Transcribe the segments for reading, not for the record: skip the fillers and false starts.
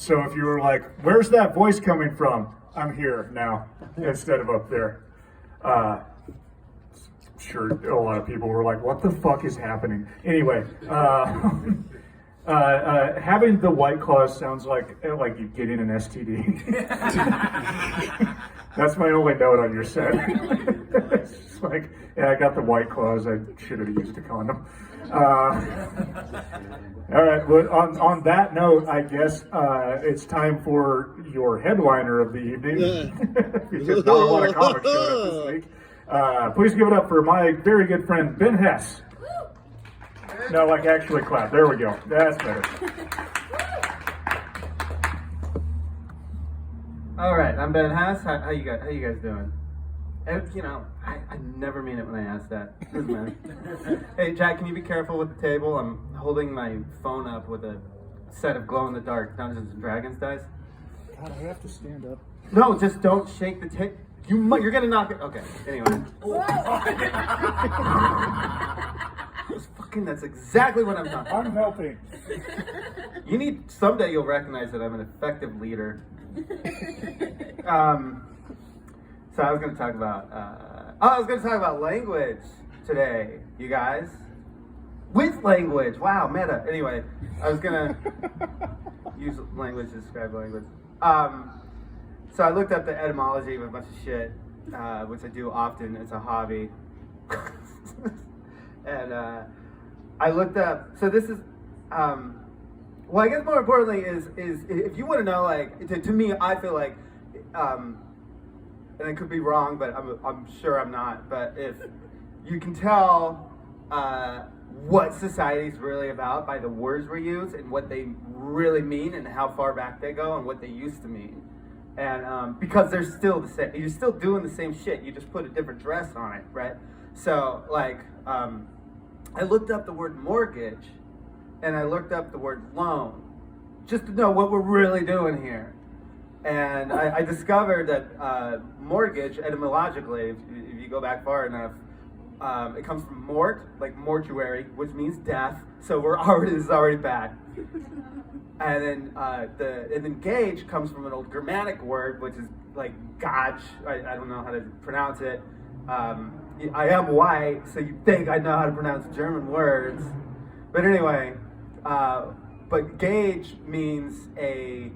So if you were like, where's that voice coming from? I'm here now instead of up there. Sure, a lot of people were like, what the fuck is happening? Anyway, having the White Claws sounds like you getting an STD. That's my only note on your set. It's just like, yeah, I got the White Claws. I should have used a condom. All right. Well, on that note, I guess it's time for your headliner of the evening, because not a lot of comics showed up this week. Please give it up for my very good friend Ben Hess. No, like actually clap. There we go. That's better. All right, I'm Ben Hess. How you guys doing? You know, I never mean it when I ask that. Doesn't matter. Hey, Jack, can you be careful with the table? I'm holding my phone up with a set of glow-in-the-dark Dungeons and Dragons dice. God, I have to stand up. No, just don't shake the table. You're gonna knock it. Okay. Anyway. That's exactly what I'm talking about. I'm helping. Someday you'll recognize that I'm an effective leader. So I was going to talk about language today, you guys. With language. Wow, meta. Anyway, I was going to use language to describe language. So I looked up the etymology of a bunch of shit, which I do often. It's a hobby. And I looked up, so this is, well, I guess more importantly is if you want to know, like, to me, I feel like, and I could be wrong, but I'm sure I'm not, but if you can tell what society's really about by the words we use and what they really mean and how far back they go and what they used to mean. And because they're still the same, you're still doing the same shit, you just put a different dress on it, right? So, like, I looked up the word mortgage and I looked up the word loan just to know what we're really doing here. And I discovered that mortgage, etymologically, if you go back far enough, it comes from mort, like mortuary, which means death. So this is already bad. And then gauge comes from an old Germanic word, which is like gauge. I don't know how to pronounce it. I am white, so you think I know how to pronounce German words. But anyway, but gauge means a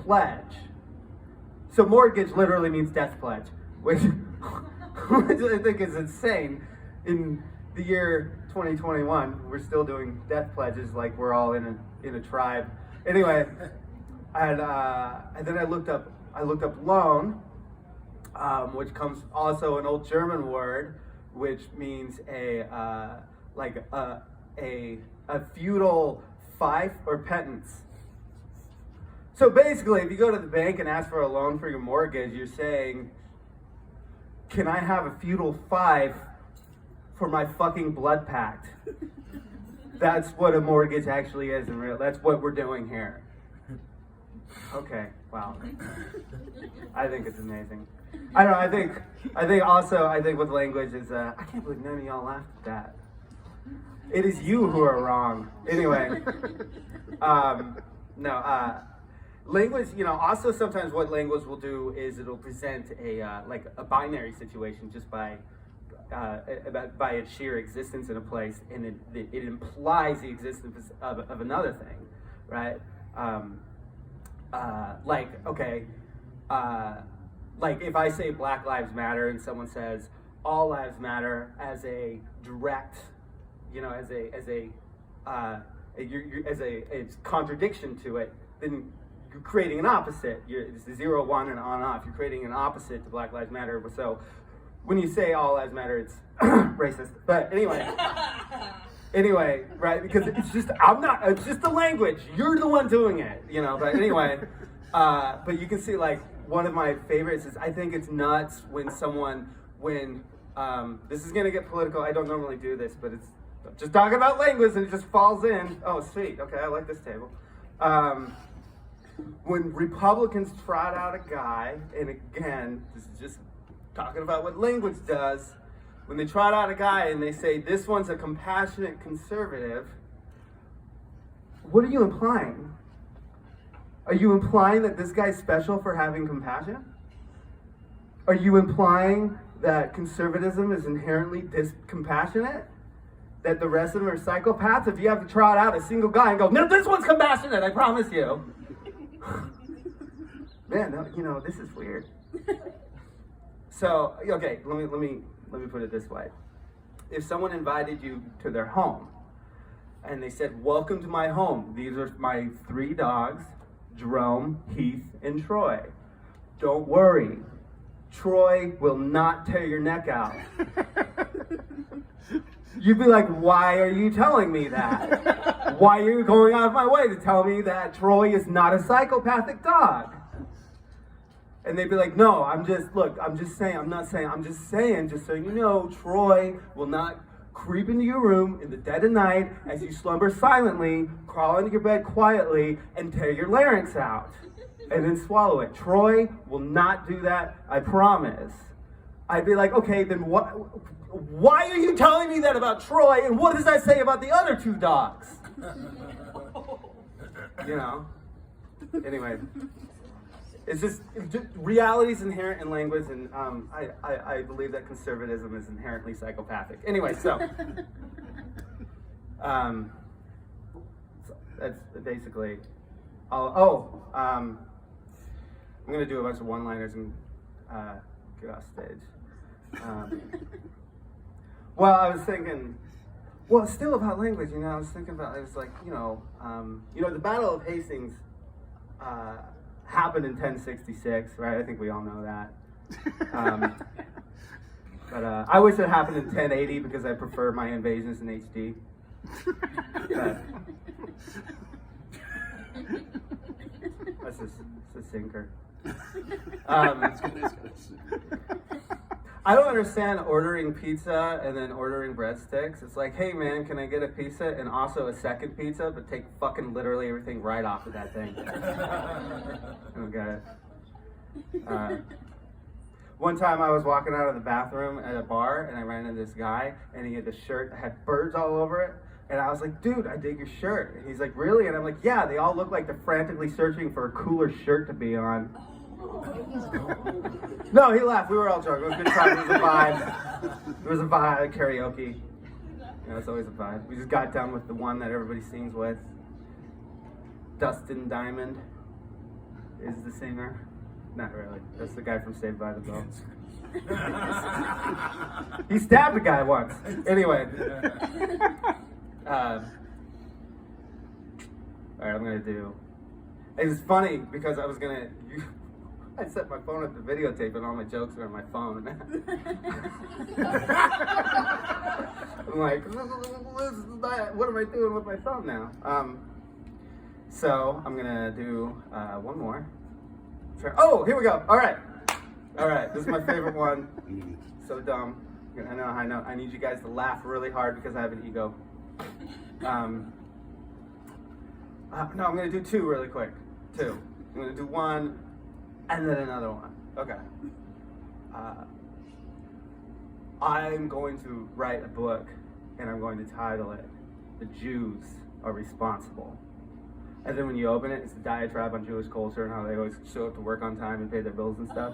pledge. So mortgage literally means death pledge, which I think is insane. In the year 2021, we're still doing death pledges like we're all in a tribe. Anyway, and then I looked up loan, which comes also an old German word, which means a feudal fief or pittance. So basically, if you go to the bank and ask for a loan for your mortgage, you're saying, can I have a feudal fief for my fucking blood pact? That's what a mortgage actually is in real. That's what we're doing here. Okay, wow. I think it's amazing. I don't know, I think with language is, I can't believe none of y'all laughed at that. It is you who are wrong. Anyway, language, also sometimes what language will do is it'll present a binary situation just by its sheer existence in a place, and it implies the existence of another thing, right? Like if I say Black Lives Matter and someone says all lives matter as a direct, as a contradiction to it, then you're creating an opposite. It's the 0, 1, and on off. You're creating an opposite to Black Lives Matter. So when you say all lives matter, it's racist. But anyway, right? Because it's just the language. You're the one doing it, But anyway, but you can see, like, one of my favorites is, I think it's nuts when this is gonna get political. I don't normally do this, but it's just talking about language and it just falls in. Oh, sweet. Okay, I like this table. When Republicans trot out a guy, and again, this is just talking about what language does, when they trot out a guy and they say, this one's a compassionate conservative, what are you implying? Are you implying that this guy's special for having compassion? Are you implying that conservatism is inherently discompassionate? That the rest of them are psychopaths? If you have to trot out a single guy and go, no, this one's compassionate, I promise you. Man, no, this is weird. So, okay, let me put it this way. If someone invited you to their home and they said, welcome to my home, these are my 3 dogs, Jerome, Heath, and Troy. Don't worry, Troy will not tear your neck out. You'd be like, why are you telling me that? Why are you going out of my way to tell me that Troy is not a psychopathic dog? And they'd be like, no, I'm just saying, just so you know, Troy will not creep into your room in the dead of night as you slumber silently, crawl into your bed quietly, and tear your larynx out. And then swallow it. Troy will not do that, I promise. I'd be like, okay, then why are you telling me that about Troy, and what does that say about the other 2 dogs? You know? Anyway. It's just reality is inherent in language, and I believe that conservatism is inherently psychopathic. Anyway, so that's basically. I'm gonna do a bunch of one-liners and get off stage. Well, I was thinking. Well, still about language, you know. I was thinking about. I was like, the Battle of Hastings. Happened in 1066, right? I think we all know that. But I wish it happened in 1080 because I prefer my invasions in HD. That's just a sinker. I don't understand ordering pizza and then ordering breadsticks. It's like, hey man, can I get a pizza and also a second pizza, but take fucking literally everything right off of that thing. I don't get it. One time I was walking out of the bathroom at a bar and I ran into this guy and he had a shirt that had birds all over it. And I was like, dude, I dig your shirt. And he's like, really? And I'm like, yeah, they all look like they're frantically searching for a cooler shirt to be on. No, he laughed. We were all drunk. It was a good time. It was a vibe. It was a vibe. Karaoke. It's always a vibe. We just got done with the one that everybody sings with. Dustin Diamond is the singer. Not really. That's the guy from Saved by the Bell. He stabbed a guy once. Anyway. All right, I'm gonna do. It's funny because I was gonna. I set my phone up to videotape and all my jokes are on my phone. I'm like, what am I doing with my phone now? So I'm gonna do one more. Oh, here we go. All right. This is my favorite one. So dumb. I know. I need you guys to laugh really hard because I have an ego. No, I'm gonna do 2 really quick. 2. I'm gonna do 1. And then another one. Okay. I'm going to write a book, and I'm going to title it, The Jews Are Responsible. And then when you open it, it's a diatribe on Jewish culture and how they always show up to work on time and pay their bills and stuff.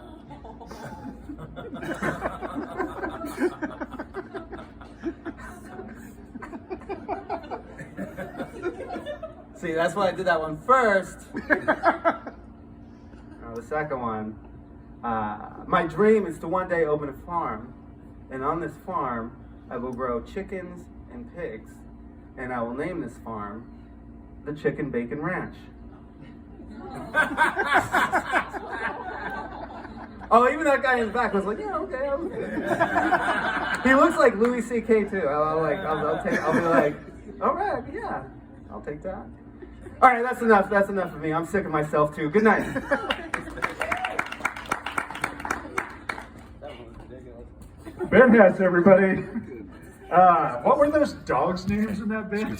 See, that's why I did that one first. The second one, my dream is to one day open a farm, and on this farm, I will grow chickens and pigs, and I will name this farm the Chicken Bacon Ranch. Oh, even that guy in the back was like, yeah, okay. He looks like Louis C.K. too. I'll be like, all right, yeah, I'll take that. All right, that's enough. That's enough of me. I'm sick of myself too. Good night. Ben Hess, everybody. What were those dogs' names in that band?